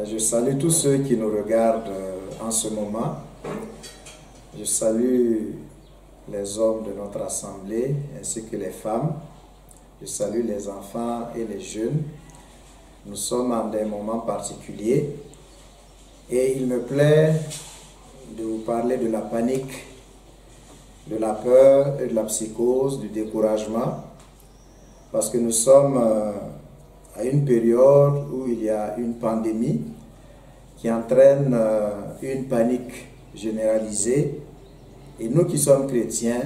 Je salue tous ceux qui nous regardent en ce moment. Je salue les hommes de notre assemblée ainsi que les femmes. Je salue les enfants et les jeunes. Nous sommes en des moments particuliers et il me plaît de vous parler de la panique, de la peur et de la psychose, du découragement, parce que nous sommes à une période où il y a une pandémie qui entraîne une panique généralisée. Et nous qui sommes chrétiens,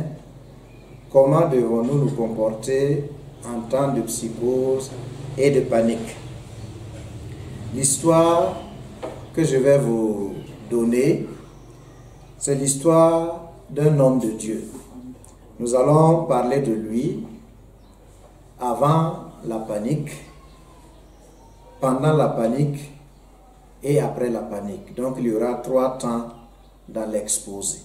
comment devons-nous nous comporter en temps de psychose et de panique? L'histoire que je vais vous donner, c'est l'histoire d'un homme de Dieu. Nous allons parler de lui avant la panique, pendant la panique et après la panique. Donc il y aura 3 temps dans l'exposé.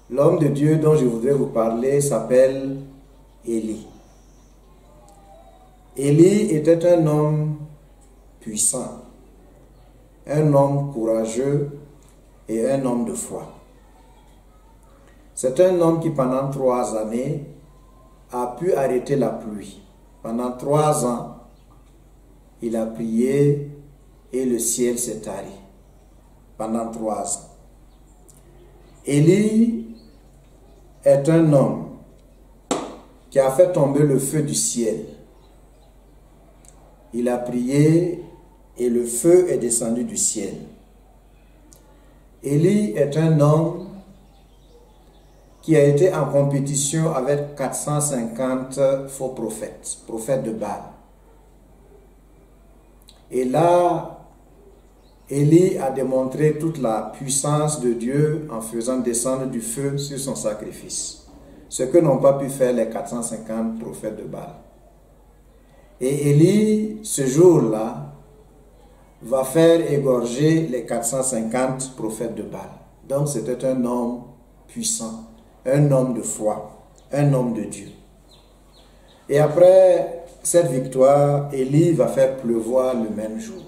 L'homme de Dieu dont je voudrais vous parler s'appelle Élie. Élie était un homme puissant, un homme courageux et un homme de foi. C'est un homme qui pendant 3 années a pu arrêter la pluie. Pendant 3 ans, il a prié et le ciel s'est tari. Pendant 3 ans. Élie est un homme qui a fait tomber le feu du ciel. Il a prié et le feu est descendu du ciel. Élie est un homme qui a été en compétition avec 450 faux prophètes, prophètes de Baal. Et là, Élie a démontré toute la puissance de Dieu en faisant descendre du feu sur son sacrifice. Ce que n'ont pas pu faire les 450 prophètes de Baal. Et Élie, ce jour-là, va faire égorger les 450 prophètes de Baal. Donc c'était un homme puissant, un homme de foi, un homme de Dieu. Et après cette victoire, Élie va faire pleuvoir le même jour.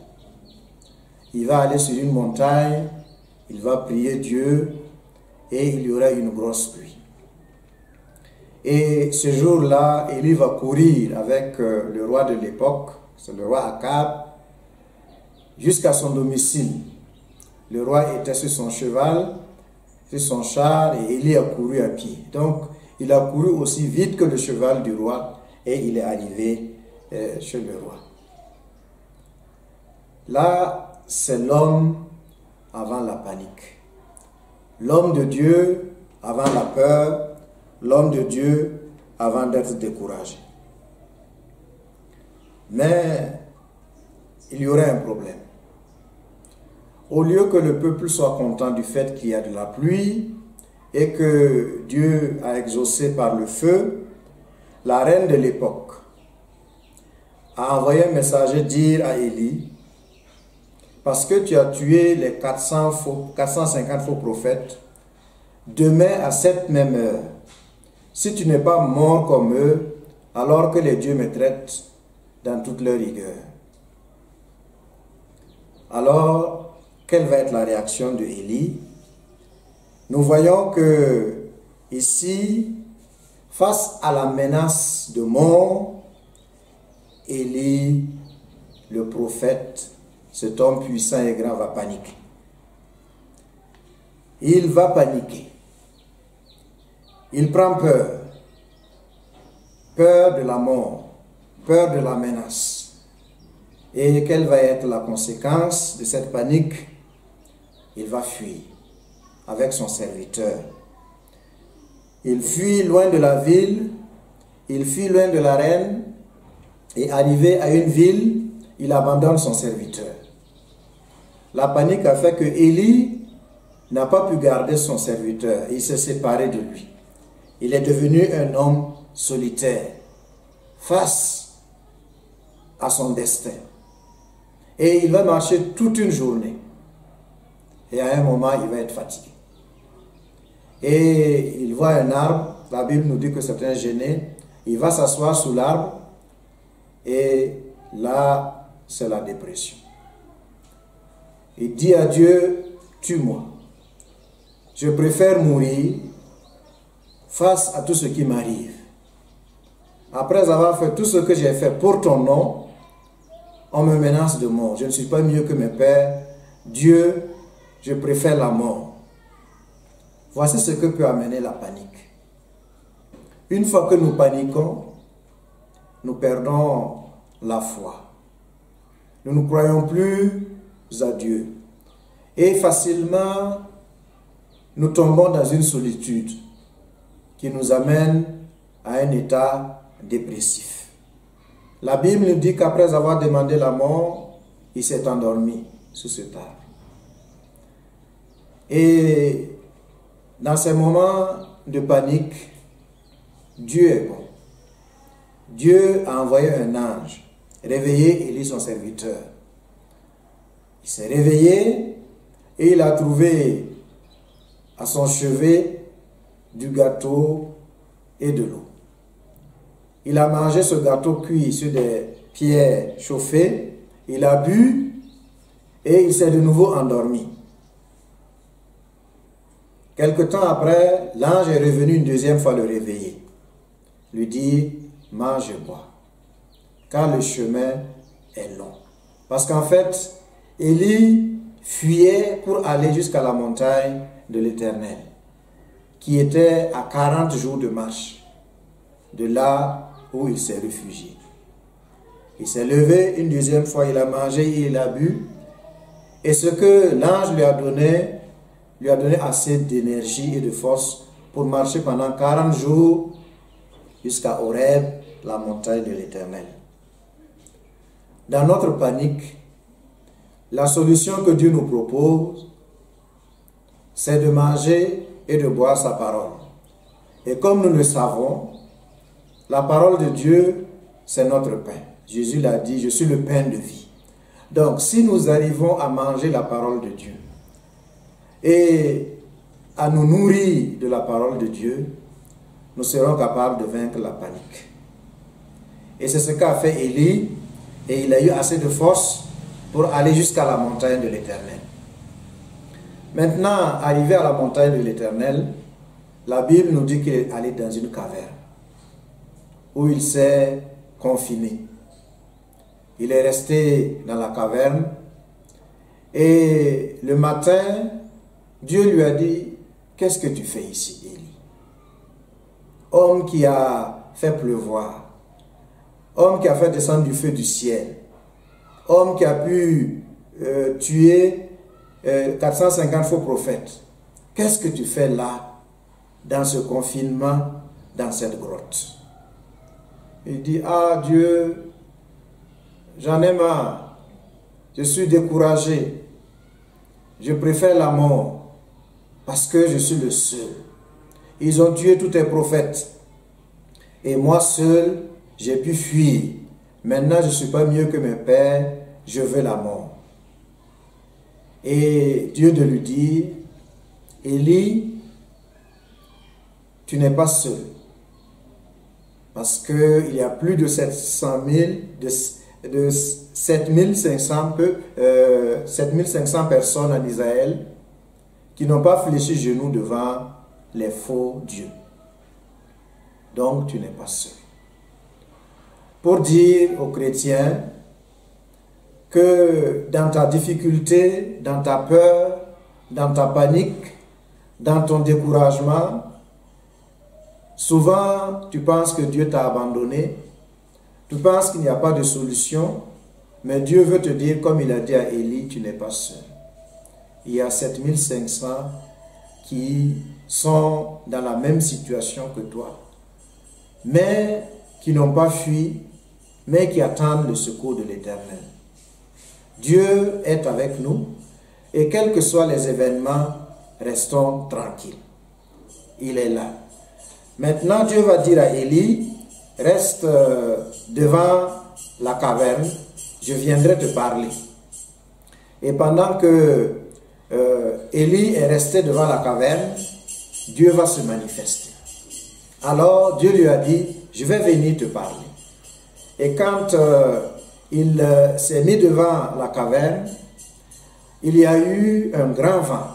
Il va aller sur une montagne, il va prier Dieu et il y aura une grosse pluie. Et ce jour-là, Élie va courir avec le roi de l'époque, c'est le roi Akab, jusqu'à son domicile. Le roi était sur son cheval, sur son char, et Élie a couru à pied. Donc, il a couru aussi vite que le cheval du roi et il est arrivé chez le roi. Là, c'est l'homme avant la panique. L'homme de Dieu avant la peur, l'homme de Dieu avant d'être découragé. Mais il y aurait un problème. Au lieu que le peuple soit content du fait qu'il y a de la pluie et que Dieu a exaucé par le feu, la reine de l'époque a envoyé un messager dire à Élie: parce que tu as tué les 450 faux prophètes, demain à cette même heure, si tu n'es pas mort comme eux, alors que les dieux me traitent dans toute leur rigueur. Alors, quelle va être la réaction de Élie? Nous voyons que ici, face à la menace de mort, Élie, le prophète, cet homme puissant et grand, va paniquer. Il va paniquer. Il prend peur. Peur de la mort. Peur de la menace. Et quelle va être la conséquence de cette panique? Il va fuir avec son serviteur. Il fuit loin de la ville. Il fuit loin de la reine. Et arrivé à une ville, il abandonne son serviteur. La panique a fait que Élie n'a pas pu garder son serviteur. Il s'est séparé de lui. Il est devenu un homme solitaire face à son destin. Et il va marcher toute une journée. Et à un moment, il va être fatigué. Et il voit un arbre. La Bible nous dit que c'est un genêt. Il va s'asseoir sous l'arbre. Et là, c'est la dépression. et dit à Dieu, tue-moi. Je préfère mourir face à tout ce qui m'arrive. Après avoir fait tout ce que j'ai fait pour ton nom, on me menace de mort. Je ne suis pas mieux que mes pères. Dieu, je préfère la mort. Voici ce que peut amener la panique. Une fois que nous paniquons, nous perdons la foi. Nous ne croyons plus à Dieu. Et facilement, nous tombons dans une solitude qui nous amène à un état dépressif. La Bible nous dit qu'après avoir demandé la mort, il s'est endormi sous cet arbre. Et dans ces moments de panique, Dieu est bon. Dieu a envoyé un ange réveiller Élie, son serviteur. Il s'est réveillé et il a trouvé à son chevet du gâteau et de l'eau. Il a mangé ce gâteau cuit sur des pierres chauffées, il a bu et il s'est de nouveau endormi. Quelque temps après, l'ange est revenu une deuxième fois le réveiller. Lui dit, mange et bois, car le chemin est long. Parce qu'en fait, Élie fuyait pour aller jusqu'à la montagne de l'Éternel, qui était à 40 jours de marche de là où il s'est réfugié. Il s'est levé une deuxième fois, il a mangé, il a bu, et ce que l'ange lui a donné assez d'énergie et de force pour marcher pendant 40 jours jusqu'à Horeb, la montagne de l'Éternel. Dans notre panique, la solution que Dieu nous propose, c'est de manger et de boire sa parole. Et comme nous le savons, la parole de Dieu, c'est notre pain. Jésus l'a dit, je suis le pain de vie. Donc, si nous arrivons à manger la parole de Dieu et à nous nourrir de la parole de Dieu, nous serons capables de vaincre la panique. Et c'est ce qu'a fait Élie, et il a eu assez de force pour aller jusqu'à la montagne de l'Éternel. Maintenant, arrivé à la montagne de l'Éternel, la Bible nous dit qu'il est allé dans une caverne où il s'est confiné. Il est resté dans la caverne et le matin, Dieu lui a dit, qu'est-ce que tu fais ici, Élie? Homme qui a fait pleuvoir, homme qui a fait descendre du feu du ciel, homme qui a pu tuer 450 faux prophètes. Qu'est-ce que tu fais là, dans ce confinement, dans cette grotte? Il dit, ah Dieu, j'en ai marre, je suis découragé, je préfère la mort parce que je suis le seul. Ils ont tué tous tes prophètes et moi seul, j'ai pu fuir. Maintenant, je ne suis pas mieux que mes pères, je veux la mort. Et Dieu de lui dire, Élie, tu n'es pas seul. Parce qu'il y a plus de 7500 personnes en Israël qui n'ont pas fléchi genoux devant les faux dieux. Donc, tu n'es pas seul. Pour dire aux chrétiens que dans ta difficulté, dans ta peur, dans ta panique, dans ton découragement, souvent tu penses que Dieu t'a abandonné, tu penses qu'il n'y a pas de solution, mais Dieu veut te dire, comme il a dit à Élie, tu n'es pas seul. Il y a 7500 qui sont dans la même situation que toi, mais qui n'ont pas fui, mais qui attendent le secours de l'Éternel. Dieu est avec nous et quels que soient les événements, restons tranquilles. Il est là. Maintenant, Dieu va dire à Élie, reste devant la caverne, je viendrai te parler. Et pendant que Élie est resté devant la caverne, Dieu va se manifester. Alors Dieu lui a dit, je vais venir te parler. Et quand il s'est mis devant la caverne, il y a eu un grand vent.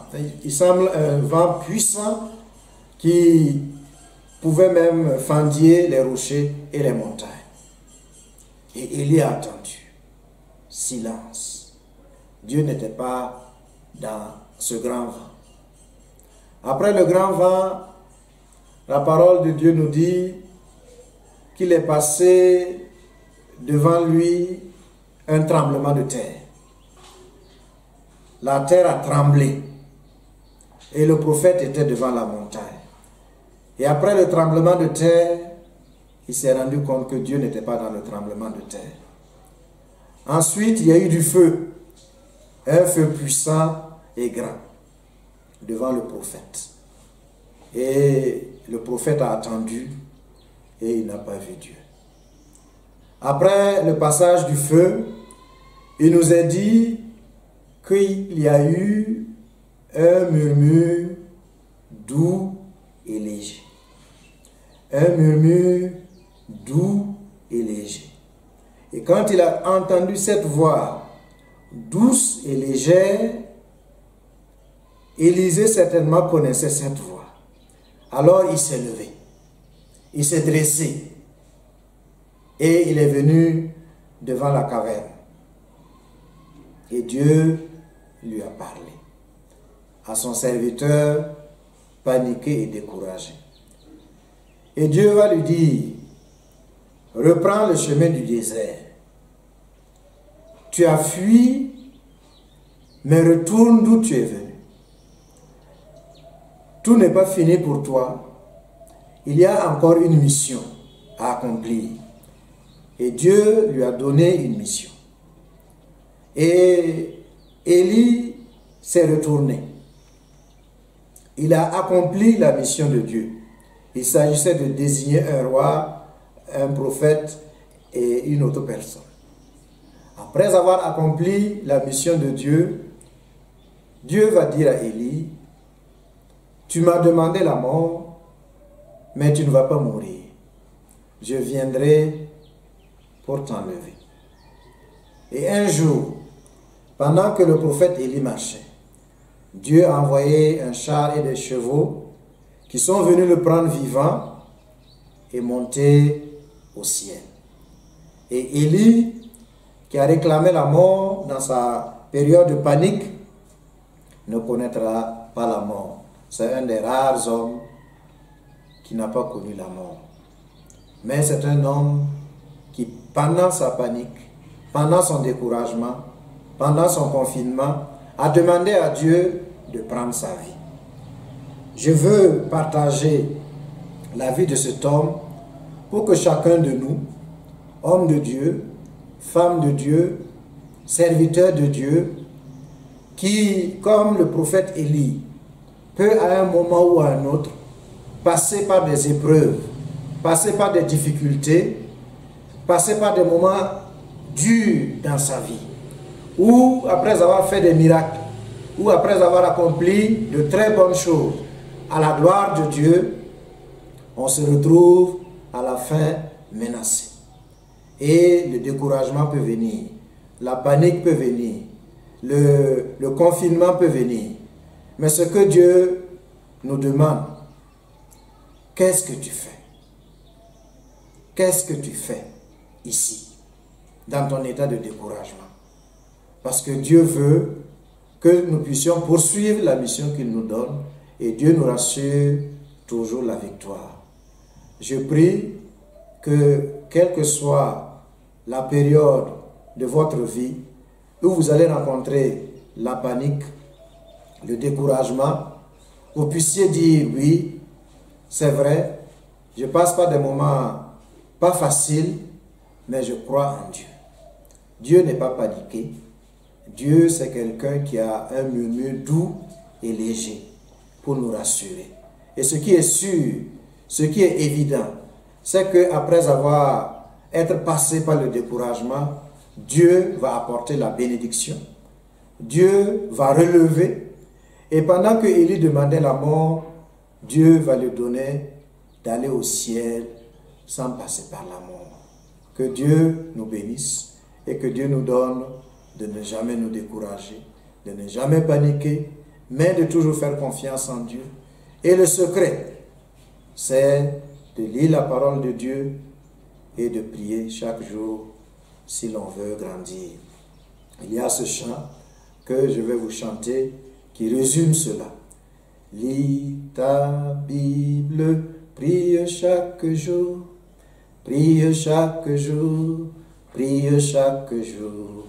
Il semble un vent puissant qui pouvait même fendiller les rochers et les montagnes. Et Élie a attendu. Silence. Dieu n'était pas dans ce grand vent. Après le grand vent, la parole de Dieu nous dit qu'il est passé devant lui un tremblement de terre. La terre a tremblé et le prophète était devant la montagne. Et après le tremblement de terre, il s'est rendu compte que Dieu n'était pas dans le tremblement de terre. Ensuite, il y a eu du feu, un feu puissant et grand devant le prophète. Et le prophète a attendu et il n'a pas vu Dieu. Après le passage du feu, il nous est dit qu'il y a eu un murmure doux et léger. Un murmure doux et léger. Et quand il a entendu cette voix douce et légère, Élisée certainement connaissait cette voix. Alors il s'est levé, il s'est dressé et il est venu devant la caverne. Et Dieu lui a parlé à son serviteur paniqué et découragé. Et Dieu va lui dire, reprends le chemin du désert. Tu as fui, mais retourne d'où tu es venu. Tout n'est pas fini pour toi. Il y a encore une mission à accomplir. Et Dieu lui a donné une mission. Et Élie s'est retourné. Il a accompli la mission de Dieu. Il s'agissait de désigner un roi, un prophète et une autre personne. Après avoir accompli la mission de Dieu, Dieu va dire à Élie, tu m'as demandé la mort, mais tu ne vas pas mourir. Je viendrai pour t'enlever. Et un jour, pendant que le prophète Élie marchait, Dieu a envoyé un char et des chevaux qui sont venus le prendre vivant et monter au ciel. Et Élie, qui a réclamé la mort dans sa période de panique, ne connaîtra pas la mort. C'est un des rares hommes qui n'a pas connu la mort. Mais c'est un homme qui, pendant sa panique, pendant son découragement, pendant son confinement, a demandé à Dieu de prendre sa vie. Je veux partager la vie de cet homme pour que chacun de nous, homme de Dieu, femme de Dieu, serviteur de Dieu, qui, comme le prophète Élie, peut à un moment ou à un autre passer par des épreuves, passer par des difficultés, passer par des moments durs dans sa vie, ou après avoir fait des miracles, ou après avoir accompli de très bonnes choses, à la gloire de Dieu, on se retrouve à la fin menacé. Et le découragement peut venir, la panique peut venir, le confinement peut venir. Mais ce que Dieu nous demande, qu'est-ce que tu fais? Qu'est-ce que tu fais ici, dans ton état de découragement? Parce que Dieu veut que nous puissions poursuivre la mission qu'il nous donne et Dieu nous rassure toujours la victoire. Je prie que, quelle que soit la période de votre vie où vous allez rencontrer la panique, le découragement, vous puissiez dire oui, c'est vrai, je passe par des moments pas faciles, mais je crois en Dieu. Dieu n'est pas paniqué. Dieu, c'est quelqu'un qui a un murmure doux et léger pour nous rassurer. Et ce qui est sûr, ce qui est évident, c'est qu'après être passé par le découragement, Dieu va apporter la bénédiction. Dieu va relever. Et pendant que Élie demandait la mort, Dieu va lui donner d'aller au ciel sans passer par la mort. Que Dieu nous bénisse et que Dieu nous donne de ne jamais nous décourager, de ne jamais paniquer, mais de toujours faire confiance en Dieu. Et le secret, c'est de lire la parole de Dieu et de prier chaque jour si l'on veut grandir. Il y a ce chant que je vais vous chanter qui résume cela. Lis ta Bible, prie chaque jour, prie chaque jour, prie chaque jour.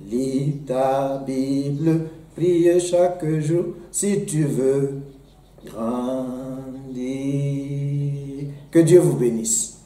Lis ta Bible, prie chaque jour, si tu veux grandir. Que Dieu vous bénisse.